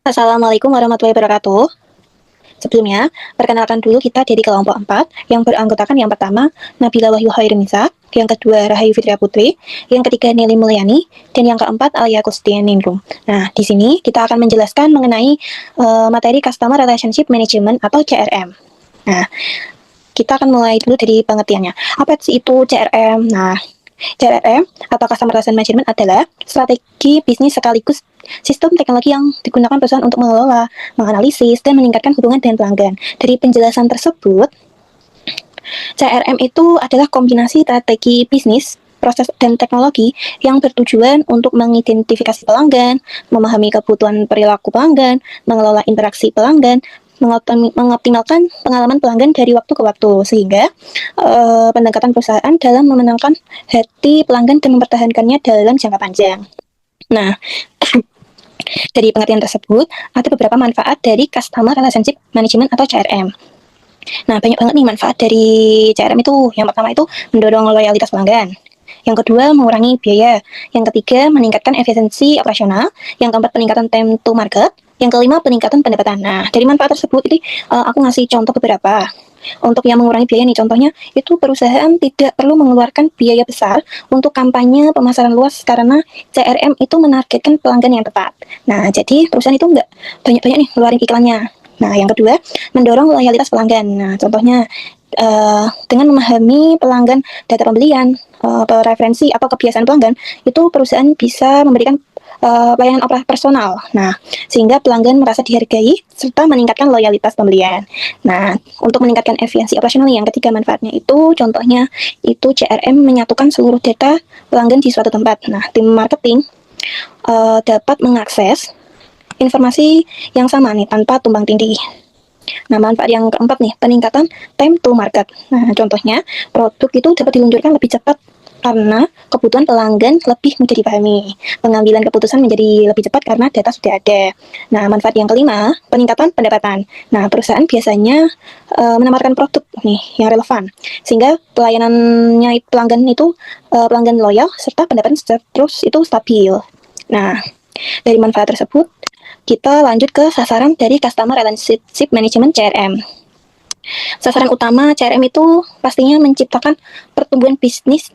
Assalamualaikum warahmatullahi wabarakatuh. Sebelumnya, perkenalkan dulu kita dari kelompok 4 yang beranggotakan yang pertama Nabila Wahyu Hairunisa, yang kedua Rahayu Fitria Putri, yang ketiga Nelly Mulyani, dan yang keempat Alia Kustianingrum. Nah, di sini kita akan menjelaskan mengenai materi Customer Relationship Management atau CRM. Nah, kita akan mulai dulu dari pengertiannya. Apa sih itu CRM? Nah, CRM atau Customer Relationship Management adalah strategi bisnis sekaligus sistem teknologi yang digunakan perusahaan untuk mengelola, menganalisis, dan meningkatkan hubungan dengan pelanggan. Dari penjelasan tersebut, CRM itu adalah kombinasi strategi bisnis, proses, dan teknologi yang bertujuan untuk mengidentifikasi pelanggan, memahami kebutuhan perilaku pelanggan, mengelola interaksi pelanggan, mengoptimalkan pengalaman pelanggan dari waktu ke waktu, sehingga pendekatan perusahaan dalam memenangkan hati pelanggan dan mempertahankannya dalam jangka panjang. Nah, dari pengertian tersebut, ada beberapa manfaat dari Customer Relationship Management atau CRM. Nah, banyak banget nih manfaat dari CRM itu. Yang pertama itu mendorong loyalitas pelanggan. Yang kedua, mengurangi biaya. Yang ketiga, meningkatkan efisiensi operasional. Yang keempat, peningkatan time to market. Yang kelima, peningkatan pendapatan. Nah, dari manfaat tersebut ini aku ngasih contoh beberapa. Untuk yang mengurangi biaya nih, contohnya itu perusahaan tidak perlu mengeluarkan biaya besar untuk kampanye pemasaran luas karena CRM itu menargetkan pelanggan yang tepat. Nah, jadi perusahaan itu nggak banyak-banyak nih ngeluarin iklannya. Nah, yang kedua, mendorong loyalitas pelanggan. Nah, contohnya dengan memahami pelanggan, data pembelian, preferensi atau kebiasaan pelanggan, itu perusahaan bisa memberikan pelayanan personal. Nah, sehingga pelanggan merasa dihargai serta meningkatkan loyalitas pembelian. Nah, untuk meningkatkan efisiensi operasional yang ketiga manfaatnya itu, contohnya itu CRM menyatukan seluruh data pelanggan di suatu tempat. Nah, tim marketing dapat mengakses informasi yang sama nih tanpa tumbang tindih. Nah, manfaat yang keempat nih, peningkatan time to market. Nah, contohnya produk itu dapat diluncurkan lebih cepat karena kebutuhan pelanggan lebih mudah dipahami. Pengambilan keputusan menjadi lebih cepat karena data sudah ada. Nah, manfaat yang kelima, peningkatan pendapatan. Nah, perusahaan biasanya menawarkan produk nih yang relevan, sehingga pelayanannya pelanggan itu pelanggan loyal serta pendapatan terus itu stabil. Nah, dari manfaat tersebut, kita lanjut ke sasaran dari Customer Relationship Management CRM. Sasaran utama CRM itu pastinya menciptakan pertumbuhan bisnis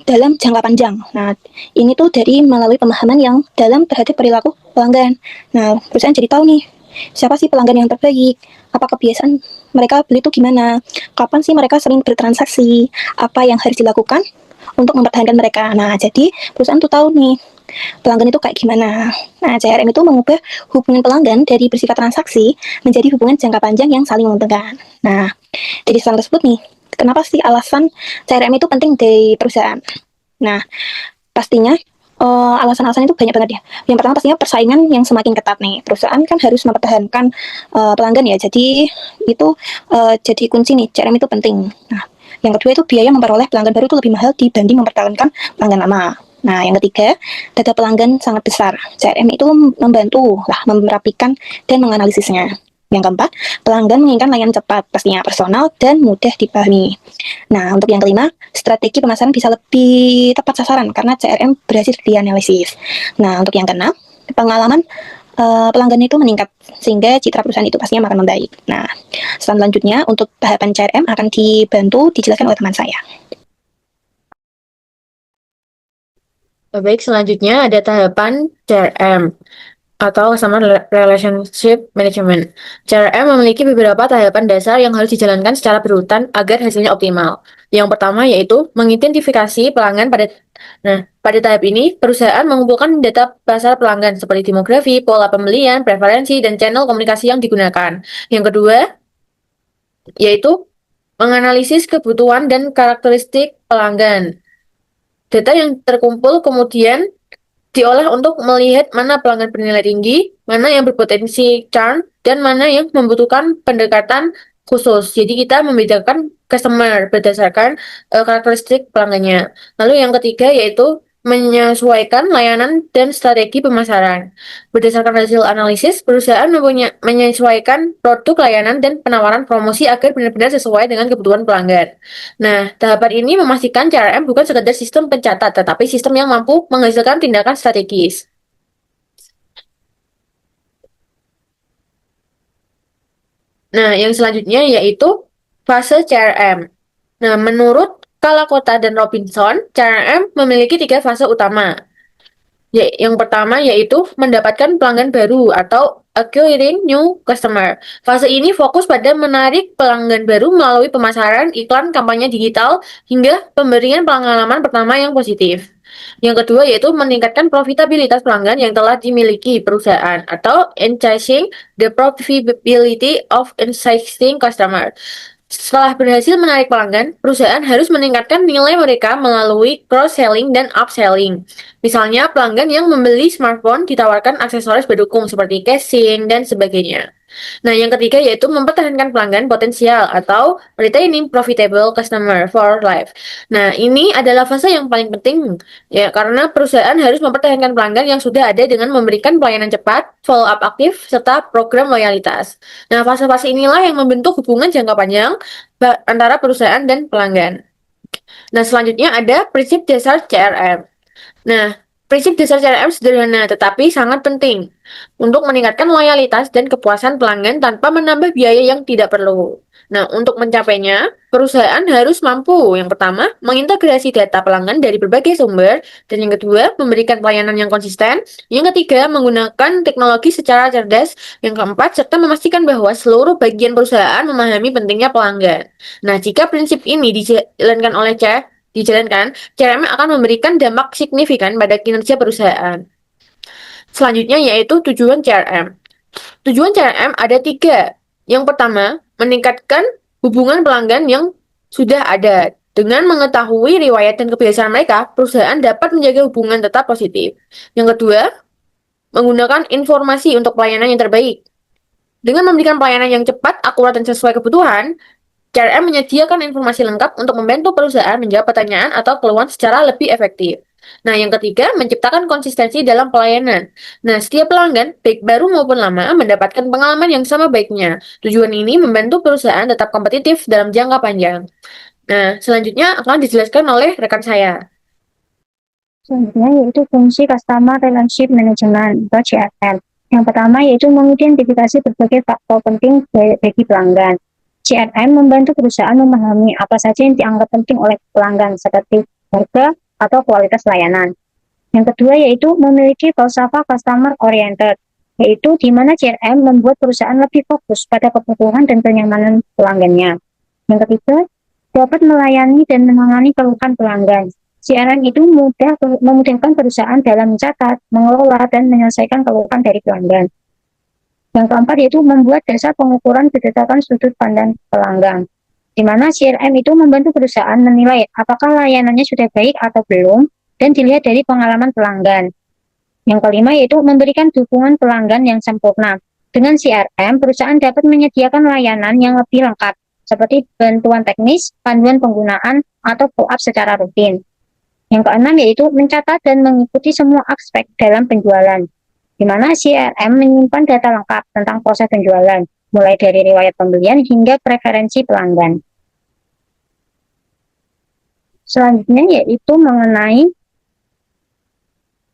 dalam jangka panjang. Nah, ini tuh dari melalui pemahaman yang dalam terhadap perilaku pelanggan. Nah, perusahaan jadi tahu nih, siapa sih pelanggan yang terbaik, apa kebiasaan mereka beli itu gimana, kapan sih mereka sering bertransaksi, apa yang harus dilakukan untuk mempertahankan mereka. Nah, jadi perusahaan tuh tahu nih, pelanggan itu kayak gimana. Nah, CRM itu mengubah hubungan pelanggan dari bersifat transaksi menjadi hubungan jangka panjang yang saling menguntungkan. Nah, dari saran tersebut nih, kenapa sih alasan CRM itu penting dari perusahaan? Nah, pastinya alasan-alasan itu banyak banget ya. Yang pertama pastinya persaingan yang semakin ketat nih. Perusahaan kan harus mempertahankan pelanggan ya. Jadi itu jadi kunci nih. CRM itu penting. Nah, yang kedua itu biaya memperoleh pelanggan baru itu lebih mahal dibanding mempertahankan pelanggan lama. Nah, yang ketiga, data pelanggan sangat besar. CRM itu membantu lah merapikan dan menganalisisnya. Yang keempat, pelanggan menginginkan layanan cepat, pastinya personal dan mudah dipahami. Nah, untuk yang kelima, strategi pemasaran bisa lebih tepat sasaran karena CRM berhasil dianalisis. Nah, untuk yang keenam, pengalaman pelanggan itu meningkat sehingga citra perusahaan itu pastinya akan membaik. Nah, selanjutnya untuk tahapan CRM akan dibantu dijelaskan oleh teman saya. Baik, selanjutnya ada tahapan CRM atau Customer Relationship Management. CRM memiliki beberapa tahapan dasar yang harus dijalankan secara berurutan agar hasilnya optimal. Yang pertama yaitu mengidentifikasi pelanggan pada tahap ini, perusahaan mengumpulkan data pasar pelanggan seperti demografi, pola pembelian, preferensi, dan channel komunikasi yang digunakan. Yang kedua, yaitu menganalisis kebutuhan dan karakteristik pelanggan. Data yang terkumpul kemudian diolah untuk melihat mana pelanggan bernilai tinggi, mana yang berpotensi churn, dan mana yang membutuhkan pendekatan khusus. Jadi kita membedakan customer berdasarkan karakteristik pelanggannya. Lalu yang ketiga yaitu menyesuaikan layanan dan strategi pemasaran. Berdasarkan hasil analisis, perusahaan menyesuaikan produk, layanan, dan penawaran promosi agar benar-benar sesuai dengan kebutuhan pelanggan. Nah, tahapan ini memastikan CRM bukan sekedar sistem pencatat, tetapi sistem yang mampu menghasilkan tindakan strategis. Nah, yang selanjutnya yaitu fase CRM. Nah, menurut Kalakota dan Robinson, CRM memiliki 3 fase utama. Yang pertama yaitu mendapatkan pelanggan baru atau acquiring new customer. Fase ini fokus pada menarik pelanggan baru melalui pemasaran, iklan, kampanye digital, hingga pemberian pengalaman pertama yang positif. Yang kedua yaitu meningkatkan profitabilitas pelanggan yang telah dimiliki perusahaan atau enhancing the profitability of existing customer. Setelah berhasil menarik pelanggan, perusahaan harus meningkatkan nilai mereka melalui cross-selling dan upselling. Misalnya, pelanggan yang membeli smartphone ditawarkan aksesoris pendukung seperti casing dan sebagainya. Nah, yang ketiga yaitu mempertahankan pelanggan potensial atau retaining profitable customer for life. Nah, ini adalah fase yang paling penting ya karena perusahaan harus mempertahankan pelanggan yang sudah ada dengan memberikan pelayanan cepat, follow up aktif, serta program loyalitas. Nah, fase-fase inilah yang membentuk hubungan jangka panjang antara perusahaan dan pelanggan. Nah, selanjutnya ada prinsip dasar CRM. Nah, prinsip dasar CRM sederhana tetapi sangat penting untuk meningkatkan loyalitas dan kepuasan pelanggan tanpa menambah biaya yang tidak perlu. Nah, untuk mencapainya, perusahaan harus mampu, yang pertama, mengintegrasi data pelanggan dari berbagai sumber, dan yang kedua, memberikan pelayanan yang konsisten, yang ketiga, menggunakan teknologi secara cerdas, yang keempat, serta memastikan bahwa seluruh bagian perusahaan memahami pentingnya pelanggan. Nah, jika prinsip ini dijalankan, CRM akan memberikan dampak signifikan pada kinerja perusahaan. Selanjutnya yaitu tujuan CRM. Tujuan CRM ada 3. Yang pertama, meningkatkan hubungan pelanggan yang sudah ada. Dengan mengetahui riwayat dan kebiasaan mereka, perusahaan dapat menjaga hubungan tetap positif. Yang kedua, menggunakan informasi untuk pelayanan yang terbaik. Dengan memberikan pelayanan yang cepat, akurat, dan sesuai kebutuhan, CRM menyediakan informasi lengkap untuk membantu perusahaan menjawab pertanyaan atau keluhan secara lebih efektif. Nah, yang ketiga, menciptakan konsistensi dalam pelayanan. Nah, setiap pelanggan, baik baru maupun lama, mendapatkan pengalaman yang sama baiknya. Tujuan ini membantu perusahaan tetap kompetitif dalam jangka panjang. Nah, selanjutnya akan dijelaskan oleh rekan saya. Selanjutnya yaitu fungsi Customer Relationship Management atau CRM. Yang pertama yaitu mengidentifikasi berbagai faktor penting bagi pelanggan. CRM membantu perusahaan memahami apa saja yang dianggap penting oleh pelanggan seperti harga atau kualitas layanan. Yang kedua yaitu memiliki falsafah customer oriented, yaitu di mana CRM membuat perusahaan lebih fokus pada kebutuhan dan kenyamanan pelanggannya. Yang ketiga, dapat melayani dan menangani keluhan pelanggan. CRM itu memudahkan perusahaan dalam mencatat, mengelola, dan menyelesaikan keluhan dari pelanggan. Yang keempat yaitu membuat dasar pengukuran berdasarkan sudut pandang pelanggan, di mana CRM itu membantu perusahaan menilai apakah layanannya sudah baik atau belum, dan dilihat dari pengalaman pelanggan. Yang kelima yaitu memberikan dukungan pelanggan yang sempurna. Dengan CRM, perusahaan dapat menyediakan layanan yang lebih lengkap, seperti bantuan teknis, panduan penggunaan, atau follow-up secara rutin. Yang keenam yaitu mencatat dan mengikuti semua aspek dalam penjualan, di mana CRM menyimpan data lengkap tentang proses penjualan, mulai dari riwayat pembelian hingga preferensi pelanggan. Selanjutnya yaitu mengenai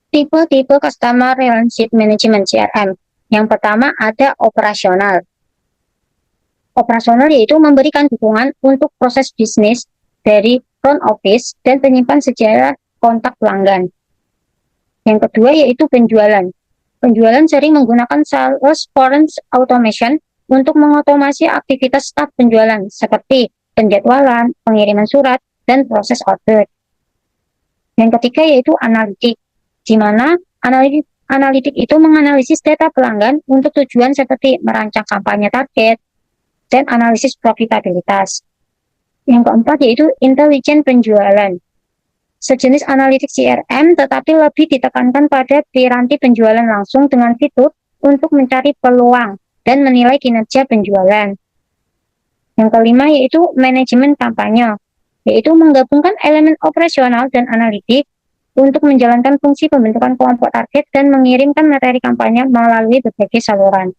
tipe-tipe Customer Relationship Management CRM. Yang pertama ada operasional. Operasional yaitu memberikan dukungan untuk proses bisnis dari front office dan penyimpan sejarah kontak pelanggan. Yang kedua yaitu penjualan. Penjualan sering menggunakan Salesforce Automation untuk mengotomasi aktivitas staf penjualan seperti penjadwalan, pengiriman surat, dan proses order. Yang ketiga yaitu analitik, di mana analitik itu menganalisis data pelanggan untuk tujuan seperti merancang kampanye target dan analisis profitabilitas. Yang keempat yaitu intelijen penjualan. Sejenis analitik CRM tetapi lebih ditekankan pada piranti penjualan langsung dengan fitur untuk mencari peluang dan menilai kinerja penjualan. Yang kelima yaitu manajemen kampanye, yaitu menggabungkan elemen operasional dan analitik untuk menjalankan fungsi pembentukan kelompok target dan mengirimkan materi kampanye melalui berbagai saluran.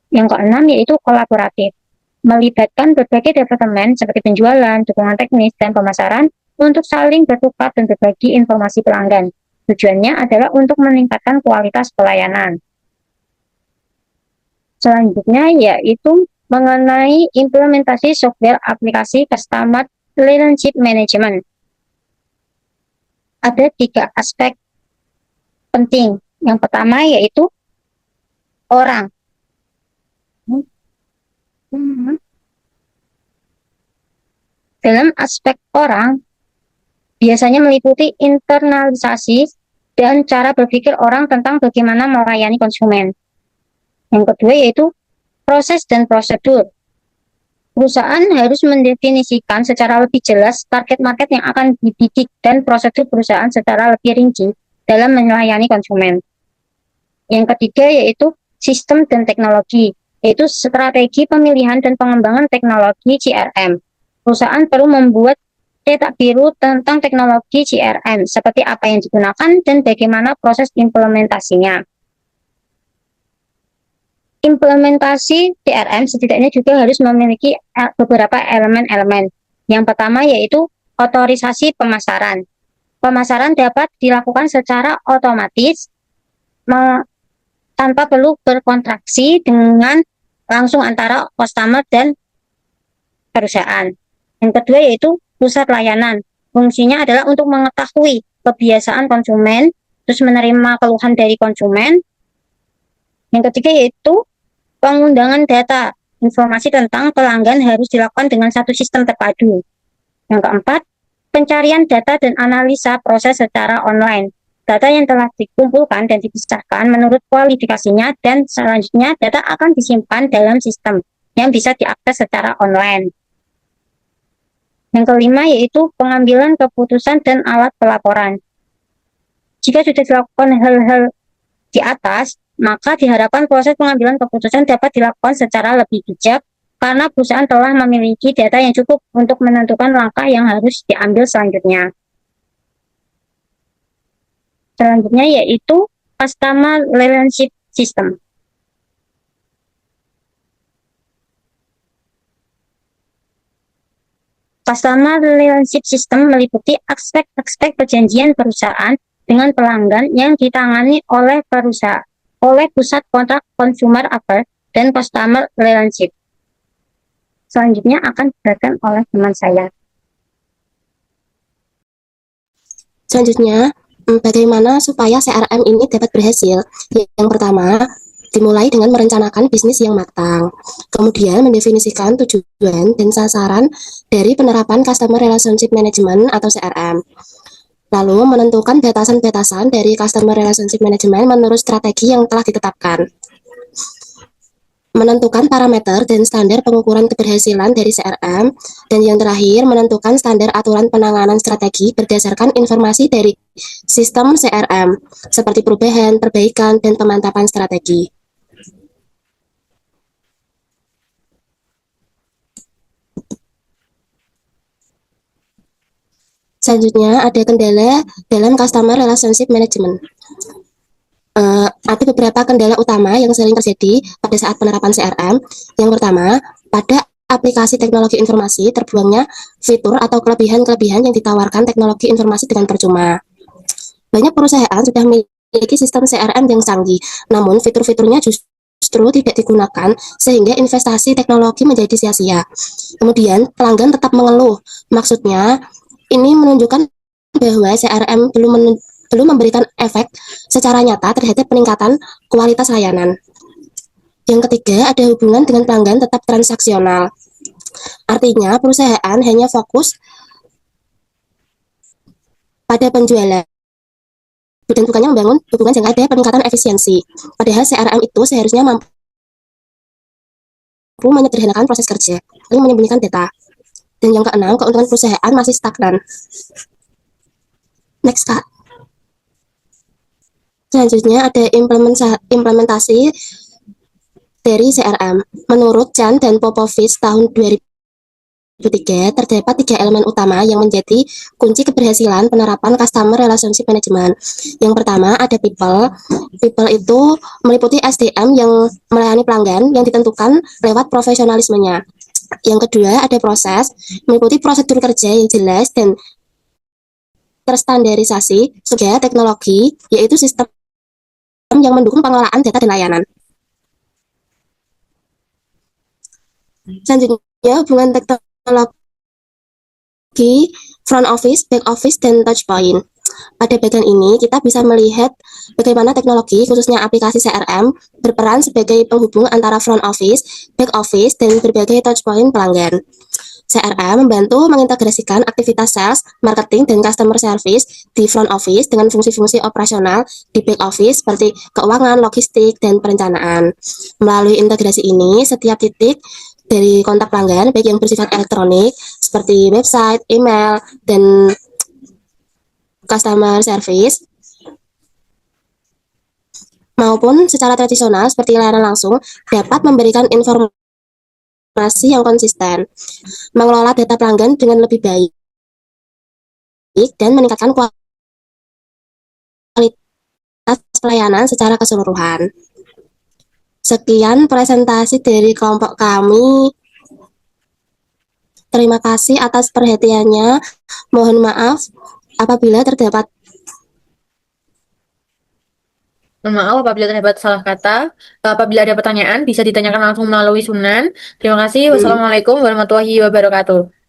Yang keenam yaitu kolaboratif, melibatkan berbagai departemen seperti penjualan, dukungan teknis, dan pemasaran untuk saling bertukar dan berbagi informasi pelanggan. Tujuannya adalah untuk meningkatkan kualitas pelayanan. Selanjutnya yaitu mengenai implementasi software aplikasi Customer Relationship Management. Ada 3 aspek penting. Yang pertama yaitu orang. Dalam aspek orang, biasanya meliputi internalisasi dan cara berpikir orang tentang bagaimana melayani konsumen. Yang kedua yaitu proses dan prosedur. Perusahaan harus mendefinisikan secara lebih jelas target market yang akan dibidik dan prosedur perusahaan secara lebih rinci dalam melayani konsumen. Yang ketiga yaitu sistem dan teknologi, yaitu strategi pemilihan dan pengembangan teknologi CRM. Perusahaan perlu membuat cetak biru tentang teknologi CRM, seperti apa yang digunakan dan bagaimana proses implementasinya. Implementasi CRM setidaknya juga harus memiliki beberapa elemen-elemen. Yang pertama yaitu otorisasi pemasaran. Pemasaran dapat dilakukan secara otomatis tanpa perlu berkontraksi dengan langsung antara customer dan perusahaan. Yang kedua yaitu pusat layanan. Fungsinya adalah untuk mengetahui kebiasaan konsumen, terus menerima keluhan dari konsumen. Yang ketiga yaitu pengundangan data. Informasi tentang pelanggan harus dilakukan dengan satu sistem terpadu. Yang keempat, pencarian data dan analisa proses secara online. Data yang telah dikumpulkan dan dipisahkan menurut kualifikasinya dan selanjutnya data akan disimpan dalam sistem yang bisa diakses secara online. Yang kelima yaitu pengambilan keputusan dan alat pelaporan. Jika sudah dilakukan hal-hal di atas, maka diharapkan proses pengambilan keputusan dapat dilakukan secara lebih bijak karena perusahaan telah memiliki data yang cukup untuk menentukan langkah yang harus diambil selanjutnya. Selanjutnya yaitu Customer Relationship System. Customer Relationship System meliputi aspek-aspek perjanjian perusahaan dengan pelanggan yang ditangani oleh perusahaan, oleh pusat kontrak consumer affairs dan customer relationship. Selanjutnya akan dijelaskan oleh teman saya. Selanjutnya, bagaimana supaya CRM ini dapat berhasil? Yang pertama, dimulai dengan merencanakan bisnis yang matang. Kemudian mendefinisikan tujuan dan sasaran dari penerapan Customer Relationship Management atau CRM. Lalu menentukan batasan-batasan dari Customer Relationship Management menurut strategi yang telah ditetapkan. Menentukan parameter dan standar pengukuran keberhasilan dari CRM, dan yang terakhir menentukan standar aturan penanganan strategi berdasarkan informasi dari sistem CRM, seperti perubahan, perbaikan, dan pemantapan strategi. Selanjutnya ada kendala dalam Customer Relationship Management. Ada beberapa kendala utama yang sering terjadi pada saat penerapan CRM. Yang pertama, pada aplikasi teknologi informasi terbuangnya fitur atau kelebihan-kelebihan yang ditawarkan teknologi informasi dengan percuma. Banyak perusahaan sudah memiliki sistem CRM yang canggih, namun fitur-fiturnya justru tidak digunakan sehingga investasi teknologi menjadi sia-sia. Kemudian pelanggan tetap mengeluh. Maksudnya, ini menunjukkan bahwa CRM belum memberikan efek secara nyata terhadap peningkatan kualitas layanan. Yang ketiga, ada hubungan dengan pelanggan tetap transaksional. Artinya, perusahaan hanya fokus pada penjualan dan bukannya membangun hubungan yang ada peningkatan efisiensi. Padahal CRM itu seharusnya mampu menyederhanakan proses kerja, lalu menyembunyikan data. Dan yang keenam, keuntungan perusahaan masih stagnan. Next, Kak. Selanjutnya ada implementasi dari CRM. Menurut Chan dan Popovich tahun 2000 2023 terdapat 3 elemen utama yang menjadi kunci keberhasilan penerapan Customer Relationship Management. Yang pertama ada people. People itu meliputi SDM yang melayani pelanggan yang ditentukan lewat profesionalismenya. Yang kedua ada proses, meliputi prosedur kerja yang jelas dan terstandarisasi. Ketiga teknologi, yaitu sistem yang mendukung pengelolaan data dan layanan. Selanjutnya hubungan teknologi front office, back office, dan touch point. Pada bagian ini kita bisa melihat bagaimana teknologi khususnya aplikasi CRM berperan sebagai penghubung antara front office, back office, dan berbagai touch point pelanggan. CRM membantu mengintegrasikan aktivitas sales, marketing, dan customer service di front office dengan fungsi-fungsi operasional di back office seperti keuangan, logistik, dan perencanaan. Melalui integrasi ini, setiap titik dari kontak pelanggan, baik yang bersifat elektronik seperti website, email, dan customer service, maupun secara tradisional seperti layanan langsung, dapat memberikan informasi yang konsisten, mengelola data pelanggan dengan lebih baik, dan meningkatkan kualitas pelayanan secara keseluruhan. Sekian presentasi dari kelompok kami. Terima kasih atas perhatiannya. Mohon maaf apabila terdapat Maaf apabila terdapat salah kata. Apabila ada pertanyaan, bisa ditanyakan langsung melalui Sunan. Terima kasih. Wassalamualaikum warahmatullahi wabarakatuh.